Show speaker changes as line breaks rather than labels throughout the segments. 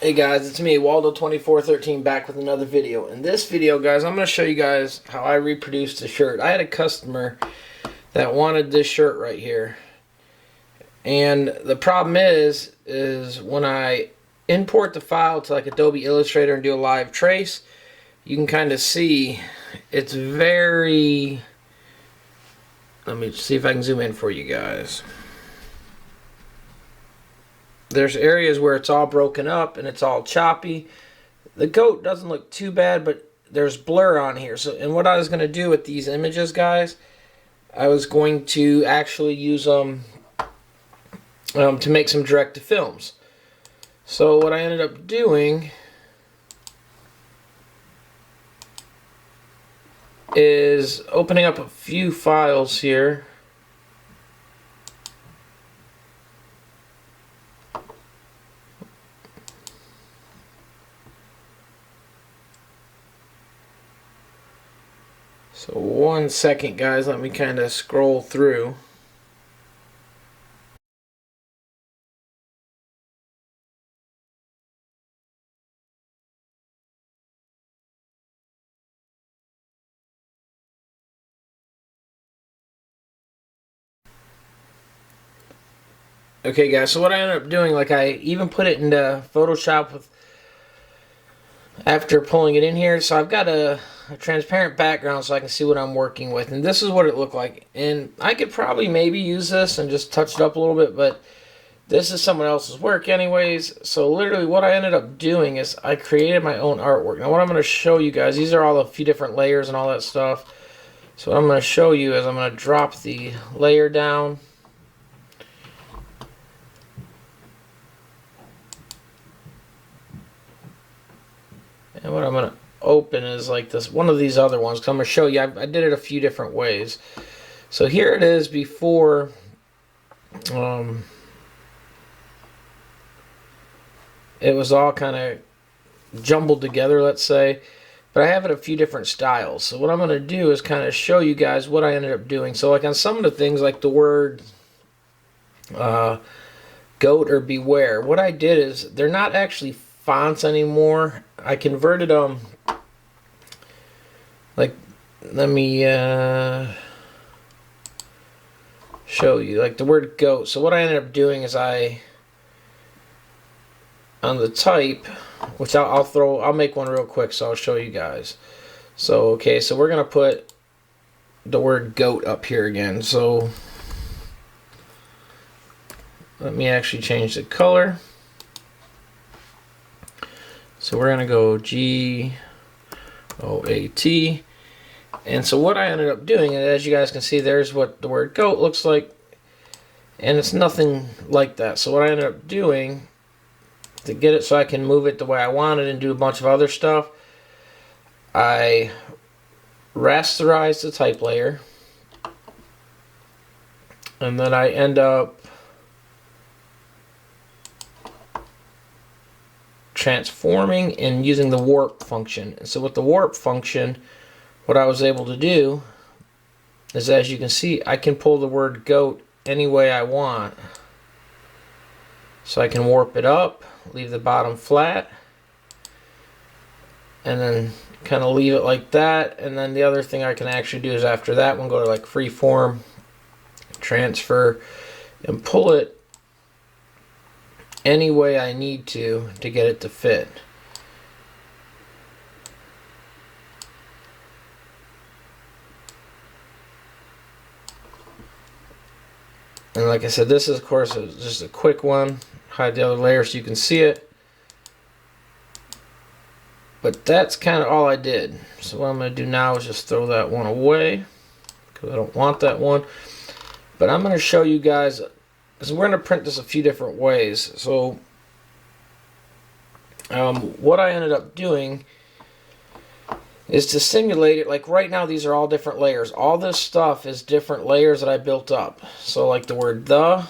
Hey guys, it's me, Waldo2413, back with another video. In this video, guys, I'm going to show you guys how I reproduced a shirt. I had a customer that wanted this shirt right here. And the problem is when I import the file to like Adobe Illustrator and do a live trace, you can kind of see it's very... Let me see if I can zoom in for you guys. There's areas where it's all broken up and it's all choppy. The goat doesn't look too bad, but there's blur on here. So, and what I was going to do with these images, guys, I was going to actually use them to make some direct-to-films. So what I ended up doing is opening up a few files here. So 1 second, guys, let me kind of scroll through. Okay, guys, so what I ended up doing, like I even put it into Photoshop with after pulling it in here. So I've got a transparent background so I can see what I'm working with, and this is what it looked like. And I could probably maybe use this and just touch it up a little bit, but this is someone else's work anyways. So literally what I ended up doing is I created my own artwork. Now what I'm going to show you guys, these are all a few different layers and all that stuff. So what I'm going to show you is I'm going to drop the layer down. And what I'm going to open is like this, one of these other ones, because I'm going to show you, I did it a few different ways. So here it is before it was all kind of jumbled together, let's say. But I have it a few different styles. So what I'm going to do is kind of show you guys what I ended up doing. So like on some of the things, like the word goat or beware, what I did is they're not actually fonts anymore. I converted them, like, let me show you, like the word goat. So what I ended up doing is on the type, which I'll make one real quick, so I'll show you guys. So okay, so we're gonna put the word goat up here again. So let me actually change the color. So we're gonna go GOAT. And so what I ended up doing, and as you guys can see, there's what the word goat looks like, and it's nothing like that. So what I ended up doing to get it so I can move it the way I wanted and do a bunch of other stuff, I rasterized the type layer, and then I end up transforming and using the warp function. And so with the warp function, what I was able to do is, as you can see, I can pull the word goat any way I want. So I can warp it up, leave the bottom flat, and then kind of leave it like that. And then the other thing I can actually do is after that one, go to like freeform, transfer, and pull it any way I need to get it to fit. And like I said, this is of course just a quick one. Hide the other layer so you can see it. But that's kind of all I did. So what I'm going to do now is just throw that one away, because I don't want that one. But I'm going to show you guys, because we're going to print this a few different ways. So what I ended up doing is to simulate it. Like right now, these are all different layers. All this stuff is different layers that I built up. So like the word the,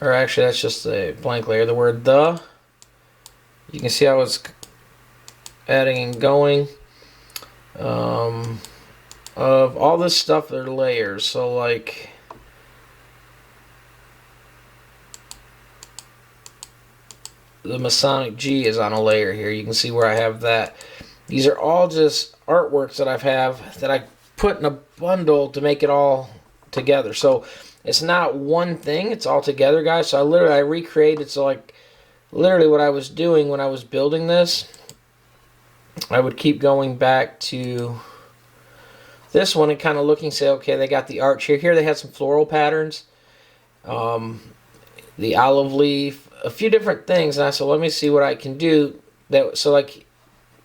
or actually that's just a blank layer. The word the, you can see how it's adding and going. Of all this stuff, they're layers. So like the Masonic G is on a layer here. You can see where I have that. These are all just artworks that I put in a bundle to make it all together. So it's not one thing, it's all together, guys. So I recreated, so like literally what I was doing when I was building this, I would keep going back to this one and kind of looking, say, okay, they got the arch here. Here they had some floral patterns, the olive leaf, a few different things. And I said, let me see what I can do. So like,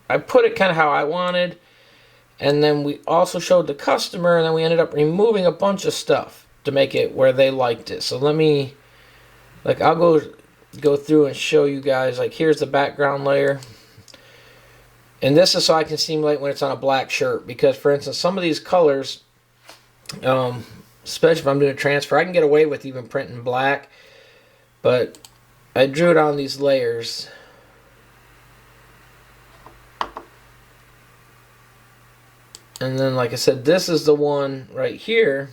I put it kind of how I wanted. And then we also showed the customer, and then we ended up removing a bunch of stuff to make it where they liked it. So let me, like, I'll go through and show you guys. Like, here's the background layer. And this is so I can simulate when it's on a black shirt. Because, for instance, some of these colors, especially if I'm doing a transfer, I can get away with even printing black. But I drew it on these layers. And then, like I said, this is the one right here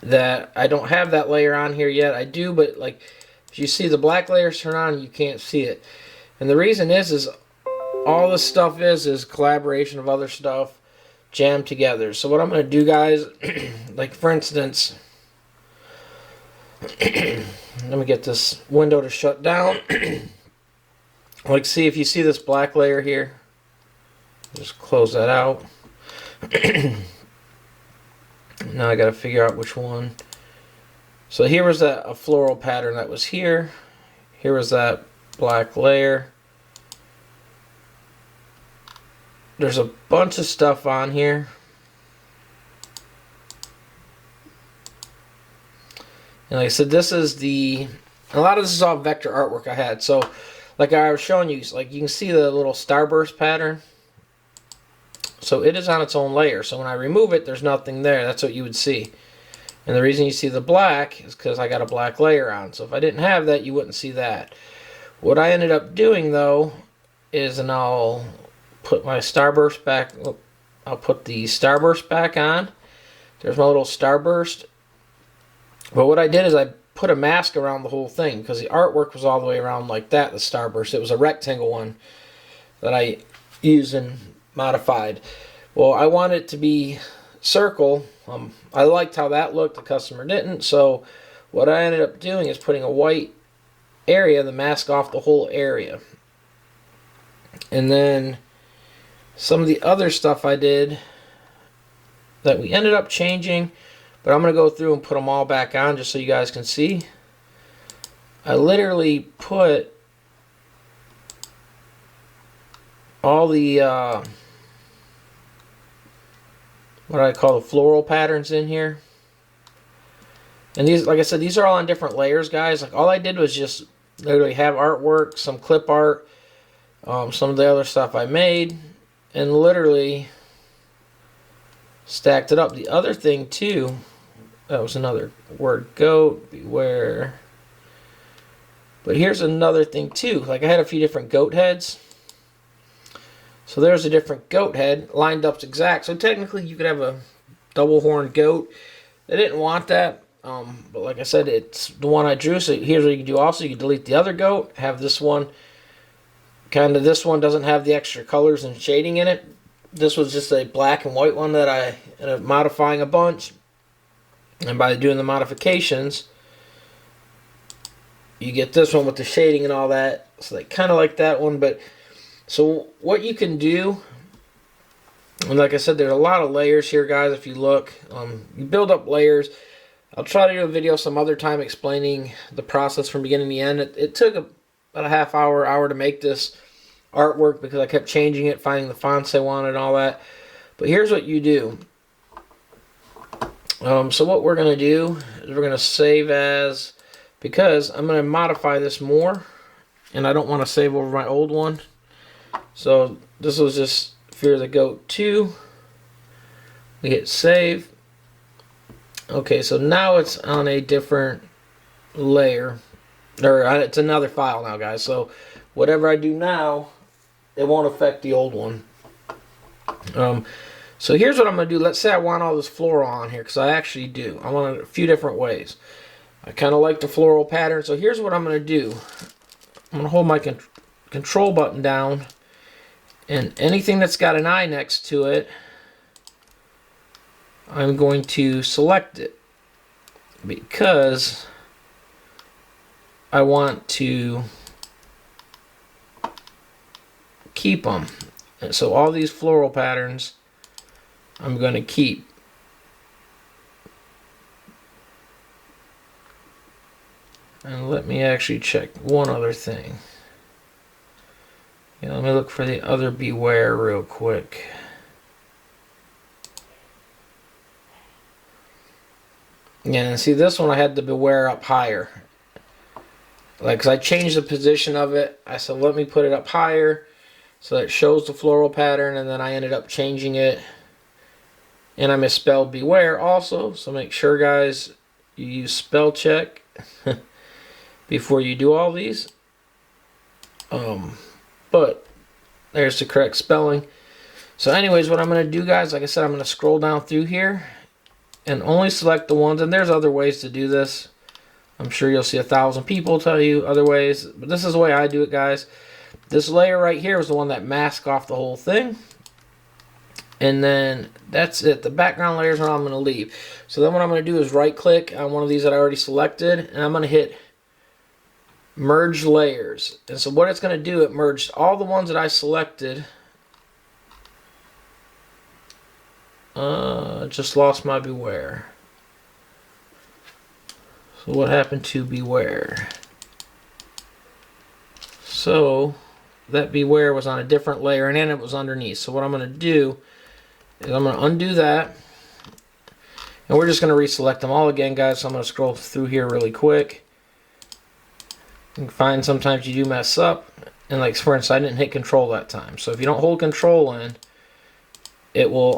that I don't have that layer on here yet. I do, but like, if you see the black layers turn on, you can't see it. And the reason is all this stuff is collaboration of other stuff jammed together. So what I'm going to do, guys, like for instance, let me get this window to shut down. Like, see, if you see this black layer here, just close that out. Now I got to figure out which one. So here was a floral pattern that was here. Here was that black layer. There's a bunch of stuff on here. And like I said, this is a lot of this is all vector artwork I had. So like I was showing you, like you can see the little starburst pattern. So it is on its own layer. So when I remove it, there's nothing there. That's what you would see. And the reason you see the black is because I got a black layer on. So if I didn't have that, you wouldn't see that. What I ended up doing though is, and I'll put my starburst back. I'll put the starburst back on. There's my little starburst. But what I did is I put a mask around the whole thing because the artwork was all the way around like that, the starburst. It was a rectangle one that I used and modified. Well, I want it to be circle. I liked how that looked. The customer didn't. So what I ended up doing is putting a white area, the mask off the whole area. And then some of the other stuff I did that we ended up changing, but I'm going to go through and put them all back on just so you guys can see. I literally put all the what I call the floral patterns in here. And these, like I said, these are all on different layers, guys. Like all I did was just literally have artwork, some clip art, some of the other stuff I made, and literally stacked it up. The other thing too, that was another word, goat, beware. But here's another thing too. Like I had a few different goat heads. So there's a different goat head lined up exact. So technically you could have a double horned goat. They didn't want that. But like I said, it's the one I drew. So here's what you can do also. You can delete the other goat. Have this one. Kind of this one doesn't have the extra colors and shading in it. This was just a black and white one that I ended up modifying a bunch. And by doing the modifications, you get this one with the shading and all that. So they kind of like that one. But so what you can do, and like I said, there's a lot of layers here, guys. If you look, you build up layers. I'll try to do a video some other time explaining the process from beginning to end. It took about a half hour to make this artwork because I kept changing it, finding the fonts I wanted and all that. But here's what you do. So what we're going to do is we're going to save as, because I'm going to modify this more, and I don't want to save over my old one. So this was just Fear the Goat 2. We hit save. Okay, so now it's on a different layer. Or it's another file now, guys. So whatever I do now, it won't affect the old one. So here's what I'm going to do. Let's say I want all this floral on here, because I actually do. I want it a few different ways. I kind of like the floral pattern. So here's what I'm going to do. I'm going to hold my control button down, and anything that's got an eye next to it, I'm going to select it because I want to keep them. And so all these floral patterns I'm going to keep. And let me actually check one other thing. Yeah, let me look for the other Beware real quick. Yeah, and see this one I had the Beware up higher. Like, 'cause I changed the position of it. I said, let me put it up higher so that it shows the floral pattern, and then I ended up changing it. And I misspelled Beware also, so make sure, guys, you use spell check before you do all these. But there's the correct spelling. So anyways, what I'm going to do, guys, like I said, I'm going to scroll down through here and only select the ones, and there's other ways to do this. I'm sure you'll see 1,000 people tell you other ways, but this is the way I do it, guys. This layer right here is the one that masks off the whole thing. And then that's it. The background layers are all I'm going to leave. So then what I'm going to do is right click on one of these that I already selected, and I'm going to hit merge layers. And so what it's going to do, it merged all the ones that I selected. Just lost my Beware. So what happened to Beware? So that Beware was on a different layer, and then it was underneath. So what I'm going to do is I'm going to undo that, and we're just going to reselect them all again, guys. So I'm going to scroll through here really quick. You can find sometimes you do mess up, and like for instance, I didn't hit control that time. So if you don't hold control in, it will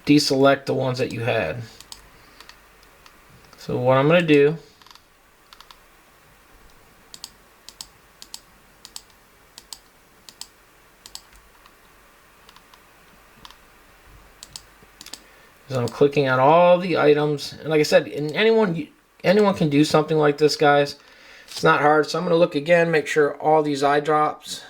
deselect the ones that you had. So what I'm going to do is I'm clicking on all the items, and like I said, and anyone can do something like this, guys. It's not hard. So I'm going to look again, make sure all these eye drops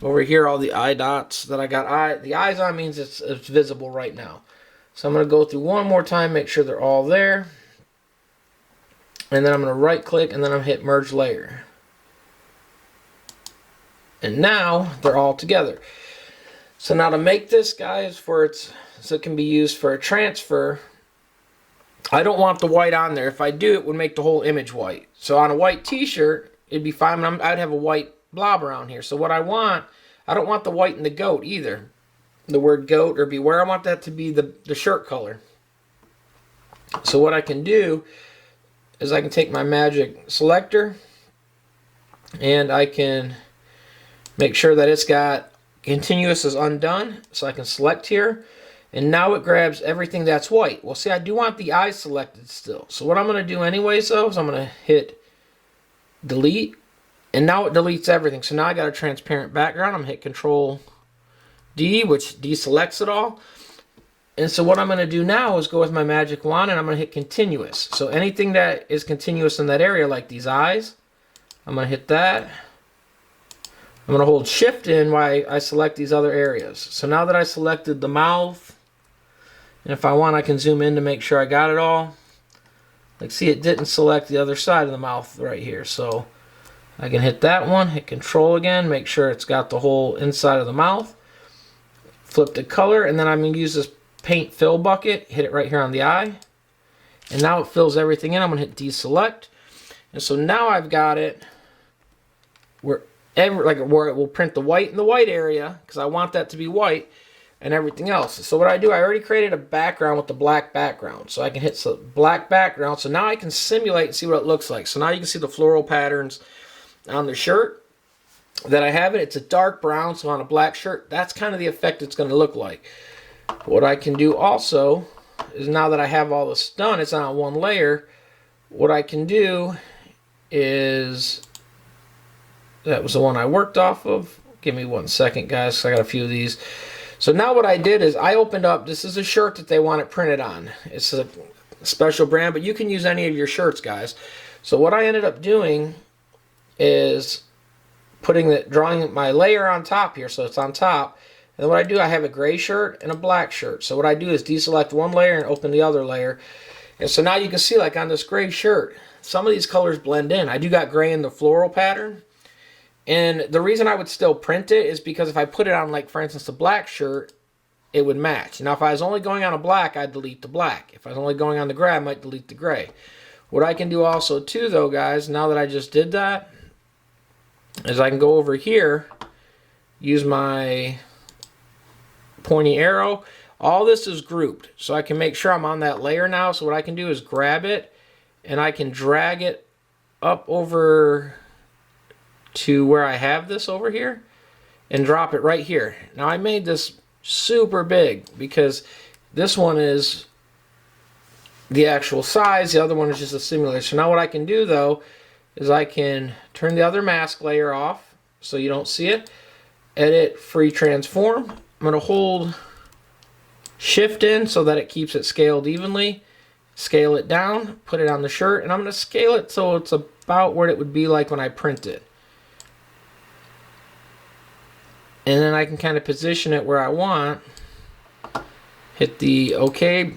over here, all the eye dots that I got the eyes on means it's visible right now. So I'm going to go through one more time, make sure they're all there, and then I'm going to right click, and then I'm going to hit merge layer, and now they're all together. So now to make this, guys, so it can be used for a transfer, I don't want the white on there. If I do, it would make the whole image white. So on a white t-shirt, it'd be fine. I'd have a white blob around here. So what I don't want the white in the goat either. The word goat or Beware, I want that to be the shirt color. So what I can do is I can take my magic selector, and I can make sure that it's got continuous is undone. So I can select here, and now it grabs everything that's white. Well, see, I do want the eyes selected still. So what I'm going to do anyways, though, is I'm going to hit delete, and now it deletes everything. So now I got a transparent background. I'm going to hit Control D, which deselects it all. And so what I'm going to do now is go with my magic wand, and I'm going to hit continuous. So anything that is continuous in that area, like these eyes, I'm going to hit that. I'm going to hold shift in while I select these other areas. So now that I selected the mouth, and if I want, I can zoom in to make sure I got it all. Like, see, it didn't select the other side of the mouth right here. So I can hit that one, hit Control again, make sure it's got the whole inside of the mouth. Flip the color, and then I'm going to use this paint fill bucket, hit it right here on the eye. And now it fills everything in. I'm going to hit deselect. And so now I've got it where it will print the white in the white area, because I want that to be white, and everything else. So what I do, I already created a background with the black background. So I can hit black background. So now I can simulate and see what it looks like. So now you can see the floral patterns on the shirt that I have it. It's a dark brown, so on a black shirt, that's kind of the effect it's going to look like. What I can do also is, now that I have all this done, it's on one layer, what I can do is, that was the one I worked off of. Give me 1 second, guys, because I got a few of these. So now what I did is I opened up, this is a shirt that they want it printed on. It's special brand, but you can use any of your shirts, guys. So what I ended up doing is drawing my layer on top here, so it's on top. And then what I do, I have a gray shirt and a black shirt. So what I do is deselect one layer and open the other layer. And so now you can see, like on this gray shirt, some of these colors blend in. I do got gray in the floral pattern. And the reason I would still print it is because if I put it on, like for instance, the black shirt, it would match. Now if I was only going on a black, I'd delete the black. If I was only going on the gray, I might delete the gray. What I can do also too though, guys, now that I just did that, is I can go over here, use my pointy arrow. All this is grouped, so I can make sure I'm on that layer now. So what I can do is grab it, and I can drag it up over to where I have this over here, and drop it right here. Now I made this super big because this one is the actual size, the other one is just a simulation. Now what I can do though is I can turn the other mask layer off so you don't see it. Edit, free transform. I'm going to hold shift in so that it keeps it scaled evenly. Scale it down, put it on the shirt, and I'm going to scale it so it's about what it would be like when I print it. And then I can kind of position it where I want. Hit the OK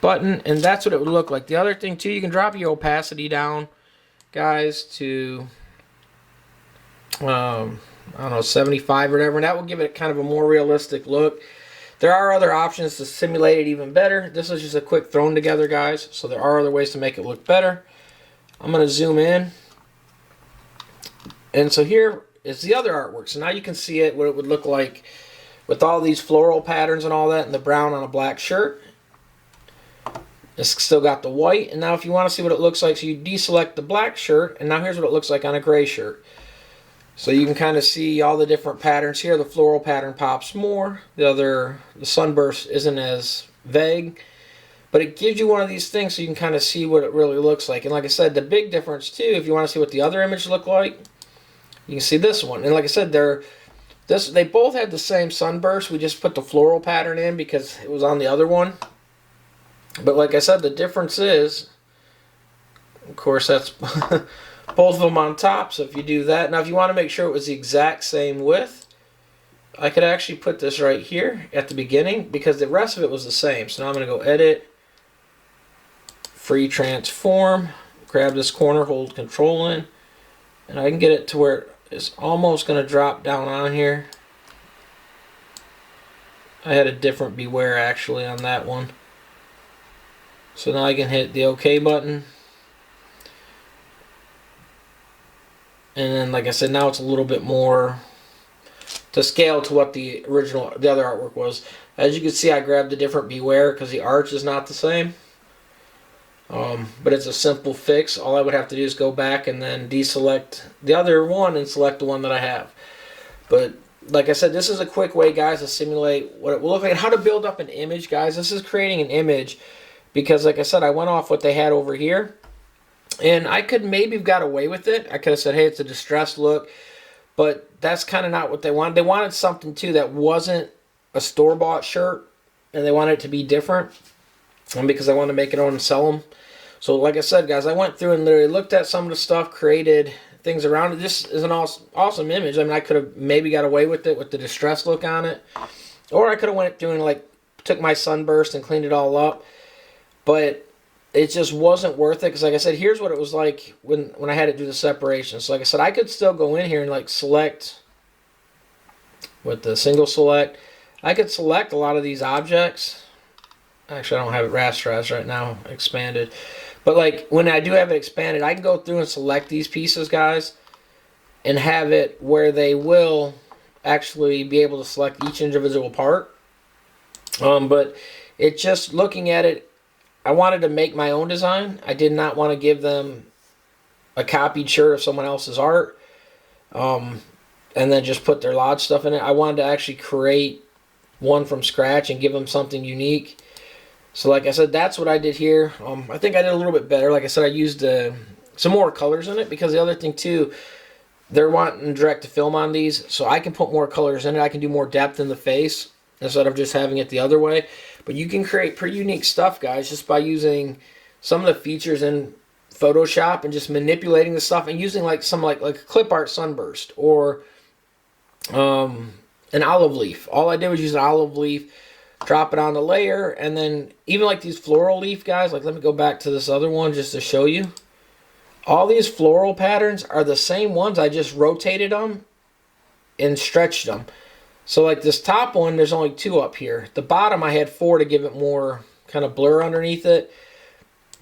button, and that's what it would look like. The other thing too, you can drop your opacity down, guys, to I don't know, 75 or whatever, and that will give it kind of a more realistic look. There are other options to simulate it even better. This is just a quick thrown together, guys, so there are other ways to make it look better. I'm going to zoom in, and so here is the other artwork. So now you can see it, what it would look like with all these floral patterns and all that, and the brown on a black shirt. It's still got the white, and now if you want to see what it looks like, so you deselect the black shirt, and now here's what it looks like on a gray shirt. So you can kind of see all the different patterns here. The floral pattern pops more. The sunburst isn't as vague, but it gives you one of these things so you can kind of see what it really looks like. And like I said, the big difference too, if you want to see what the other image look like, you can see this one. And like I said, they both had the same sunburst. We just put the floral pattern in because it was on the other one. But like I said, the difference is, of course, that's both of them on top. So if you do that, now if you want to make sure it was the exact same width, I could actually put this right here at the beginning because the rest of it was the same. So now I'm going to go edit, free transform, grab this corner, hold control in, and I can get it to where it's almost going to drop down on here. I had a different beware actually on that one. So now I can hit the OK button. And then, like I said, now it's a little bit more to scale to what the other artwork was. As you can see, I grabbed a different beware because the arch is not the same. But it's a simple fix. All I would have to do is go back and then deselect the other one and select the one that I have. But like I said, this is a quick way, guys, to simulate what it will look like and how to build up an image, guys. This is creating an image because, like I said, I went off what they had over here. And I could maybe have got away with it. I could have said, hey, it's a distressed look. But that's kind of not what they wanted. They wanted something, too, that wasn't a store-bought shirt. And they wanted it to be different. And because I wanted to make it on and sell them. So, like I said, guys, I went through and literally looked at some of the stuff, created things around it. This is an awesome image. I mean, I could have maybe got away with it with the distressed look on it. Or I could have went through and, like, took my sunburst and cleaned it all up. But it just wasn't worth it because, like I said, here's what it was like when I had to do the separation. So, like I said, I could still go in here and, like, select with the single select. I could select a lot of these objects. Actually, I don't have it rasterized right now, expanded. But, like, when I do have it expanded, I can go through and select these pieces, guys, and have it where they will actually be able to select each individual part. But it just, looking at it, I wanted to make my own design. I did not want to give them a copied shirt of someone else's art and then just put their lodge stuff in it. I wanted to actually create one from scratch and give them something unique. So like I said, that's what I did here. I think I did a little bit better. Like I said, I used some more colors in it because the other thing too, they're wanting direct to film on these, so I can put more colors in it. I can do more depth in the face instead of just having it the other way. But you can create pretty unique stuff, guys, just by using some of the features in Photoshop and just manipulating the stuff and using like some like a clip art sunburst or an olive leaf. All I did was use an olive leaf, drop it on the layer, and then even like these floral leaf guys, like let me go back to this other one just to show you. All these floral patterns are the same ones. I just rotated them and stretched them. So like this top one, there's only 2 up here. The bottom I had 4 to give it more kind of blur underneath it.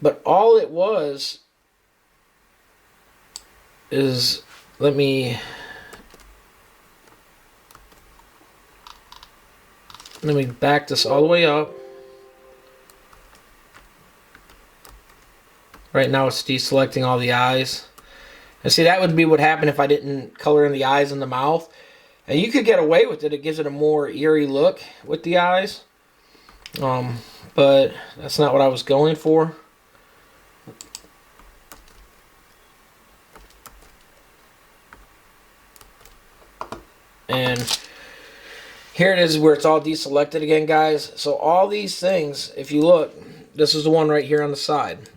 But all it was is, let me back this all the way up. Right now it's deselecting all the eyes. And see, that would be what happened if I didn't color in the eyes and the mouth. And you could get away with it. It gives it a more eerie look with the eyes. But that's not what I was going for. And here it is where it's all deselected again, guys. So all these things, if you look, this is the one right here on the side.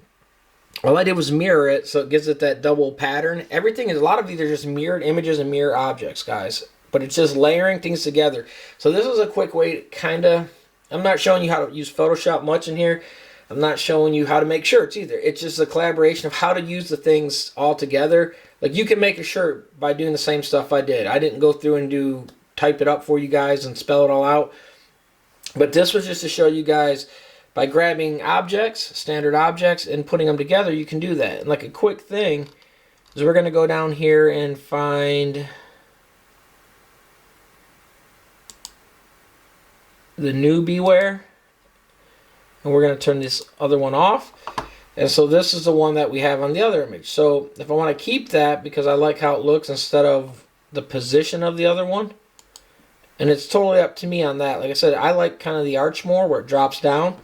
All I did was mirror it, so it gives it that double pattern. Everything is, a lot of these are just mirrored images and mirror objects, guys. But it's just layering things together. So this is a quick way to kind of, I'm not showing you how to use Photoshop much in here. I'm not showing you how to make shirts either. It's just a collaboration of how to use the things all together. Like you can make a shirt by doing the same stuff I did. I didn't go through and type it up for you guys and spell it all out. But this was just to show you guys, by grabbing objects, standard objects, and putting them together, you can do that. And like a quick thing is we're going to go down here and find the new beware. And we're going to turn this other one off. And so this is the one that we have on the other image. So if I want to keep that because I like how it looks instead of the position of the other one, and it's totally up to me on that. Like I said, I like kind of the arch more where it drops down.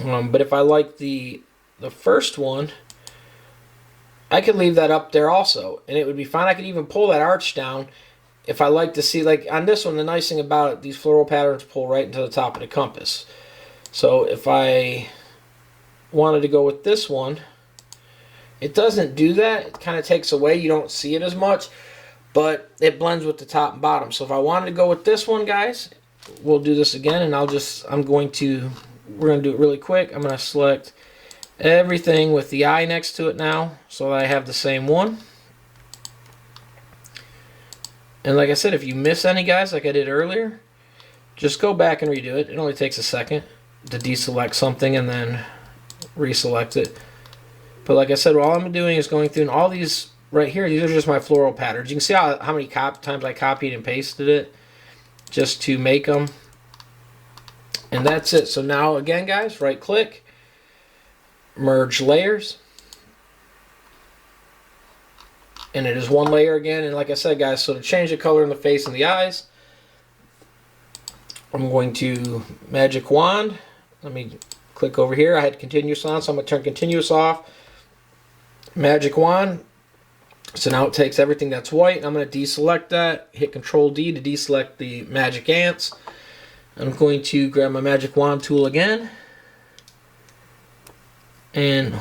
But if I like the first one, I could leave that up there also, and it would be fine. I could even pull that arch down if I like to see, like on this one, the nice thing about it, these floral patterns pull right into the top of the compass. So if I wanted to go with this one, it doesn't do that. It kind of takes away. You don't see it as much, but it blends with the top and bottom. So if I wanted to go with this one, guys, we'll do this again, and we're going to do it really quick. I'm going to select everything with the eye next to it now so that I have the same one. And like I said, if you miss any, guys, like I did earlier, just go back and redo it. It only takes a second to deselect something and then reselect it. But like I said, all I'm doing is going through, and all these right here, these are just my floral patterns. You can see how many times I copied and pasted it just to make them. And that's it. So now again, guys, right click, merge layers, and it is one layer again. And like I said, guys, so to change the color in the face and the eyes, I'm going to magic wand. Let me click over here. I had continuous on, so I'm going to turn continuous off. Magic wand. So now it takes everything that's white, and I'm going to deselect that. Hit Control D to deselect the magic ants. I'm going to grab my magic wand tool again and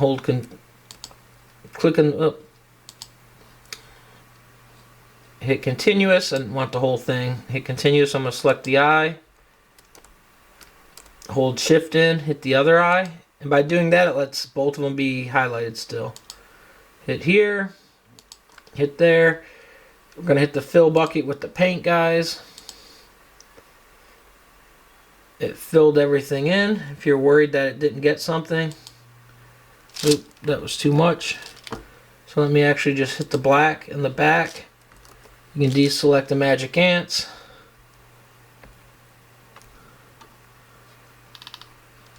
hit continuous. I want the whole thing. Hit continuous. I'm going to select the eye, hold shift in, hit the other eye, and by doing that it lets both of them be highlighted still. Hit here, hit there. We're going to hit the fill bucket with the paint, guys. It filled everything in. If you're worried that it didn't get something, oop, that was too much. So let me actually just hit the black in the back. You can deselect the magic ants.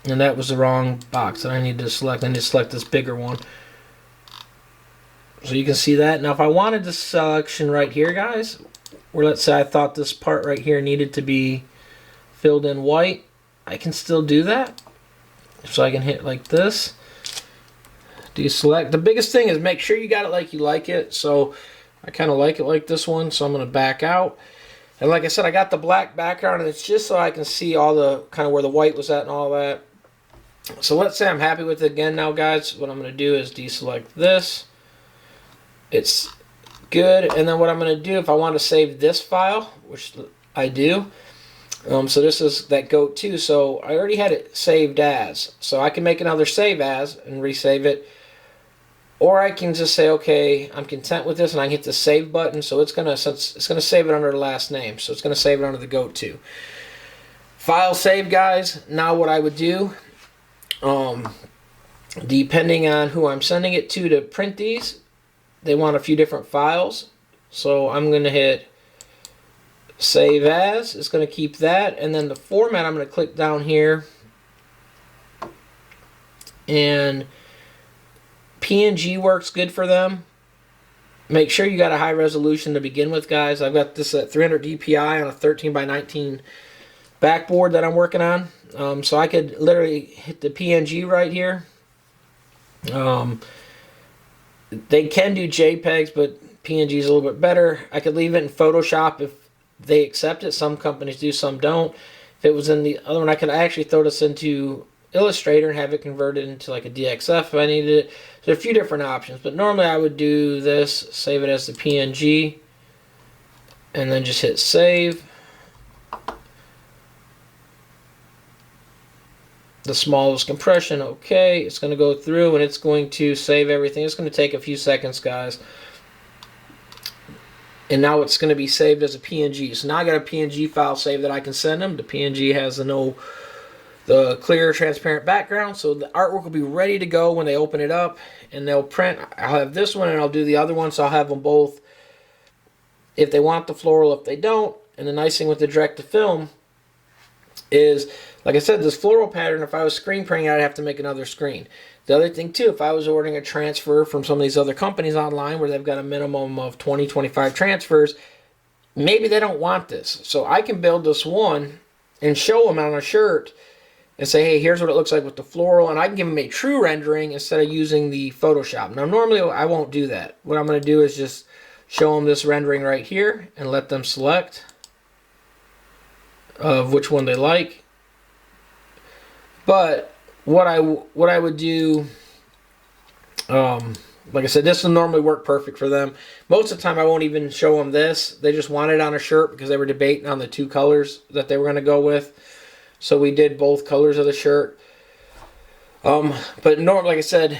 And that was the wrong box that I need to select. I need to select this bigger one. So you can see that. Now if I wanted this selection right here, guys, where let's say I thought this part right here needed to be filled in white, I can still do that. So I can hit like this, deselect. The biggest thing is make sure you got it like you like it. So I kind of like it like this one, so I'm going to back out. And like I said, I got the black background, and it's just so I can see all the kind of where the white was at and all that. So let's say I'm happy with it again now, guys. What I'm going to do is deselect this. It's good. And then what I'm going to do, if I want to save this file, which I do, so this is that goat too. So I already had it saved as. So I can make another save as and resave it. Or I can just say, okay, I'm content with this, and I can hit the save button. So it's gonna save it under the last name. So it's gonna save it under the goat too. File save, guys. Now what I would do, depending on who I'm sending it to print these, they want a few different files. So I'm gonna hit save as. It's gonna keep that, and then the format, I'm gonna click down here, and PNG works good for them. Make sure you got a high resolution to begin with, guys. I've got this at 300 DPI on a 13 by 19 backboard that I'm working on. So I could literally hit the PNG right here. They can do JPEGs, but PNG is a little bit better. I could leave it in Photoshop if they accept it. Some companies do, some don't. If it was in the other one, I could actually throw this into Illustrator and have it converted into like a DXF if I needed it. There's a few different options, but normally I would do this, save it as the PNG, and then just hit save. The smallest compression, okay. It's going to go through and it's going to save everything. It's going to take a few seconds, guys. And now it's going to be saved as a PNG. So now I got a PNG file saved that I can send them. The PNG has the clear transparent background, so the artwork will be ready to go when they open it up and they'll print. I'll have this one and I'll do the other one, so I'll have them both if they want the floral, if they don't. And the nice thing with the direct to film is, like I said, this floral pattern, if I was screen printing, I'd have to make another screen. The other thing too, if I was ordering a transfer from some of these other companies online where they've got a minimum of 20, 25 transfers, maybe they don't want this. So I can build this one and show them on a shirt and say, hey, here's what it looks like with the floral, and I can give them a true rendering instead of using the Photoshop. Now, normally I won't do that. What I'm going to do is just show them this rendering right here and let them select of which one they like. But what I would do, like I said, this will normally work perfect for them. Most of the time I won't even show them this. They just want it on a shirt because they were debating on the two colors that they were going to go with. So we did both colors of the shirt. But like I said,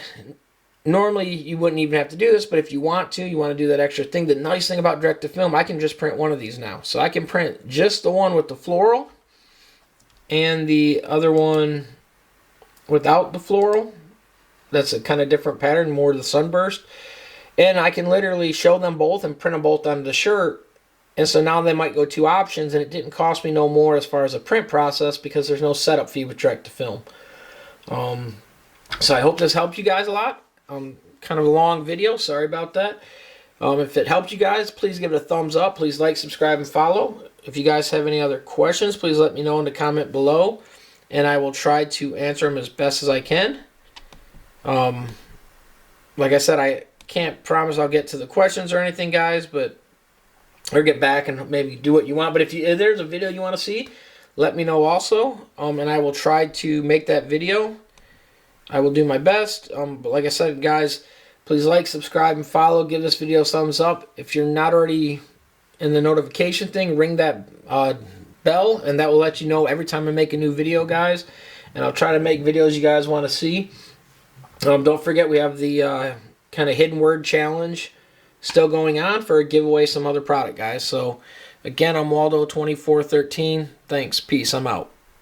normally you wouldn't even have to do this, but if you want to do that extra thing. The nice thing about direct to film, I can just print one of these now. So I can print just the one with the floral and the other one without the floral. That's a kind of different pattern, more the sunburst. And I can literally show them both and print them both on the shirt. And so now they might go two options, and it didn't cost me no more as far as a print process because there's no setup fee with direct to film. So I hope this helped you guys a lot. Kind of a long video, sorry about that. If it helped you guys, please give it a thumbs up. Please like, subscribe, and follow. If you guys have any other questions, please let me know in the comment below, and I will try to answer them as best as I can. Like I said, I can't promise I'll get to the questions or anything, guys, or get back and maybe do what you want. But if there's a video you want to see, let me know also, and I will try to make that video. I will do my best. But like I said, guys, please like, subscribe, and follow. Give this video a thumbs up. If you're not already in the notification thing, ring that bell, and that will let you know every time I make a new video, guys. And I'll try to make videos you guys want to see. Don't forget, we have the kind of hidden word challenge still going on for a giveaway some other product, guys. So again, I'm Waldo2413. Thanks. Peace. I'm out.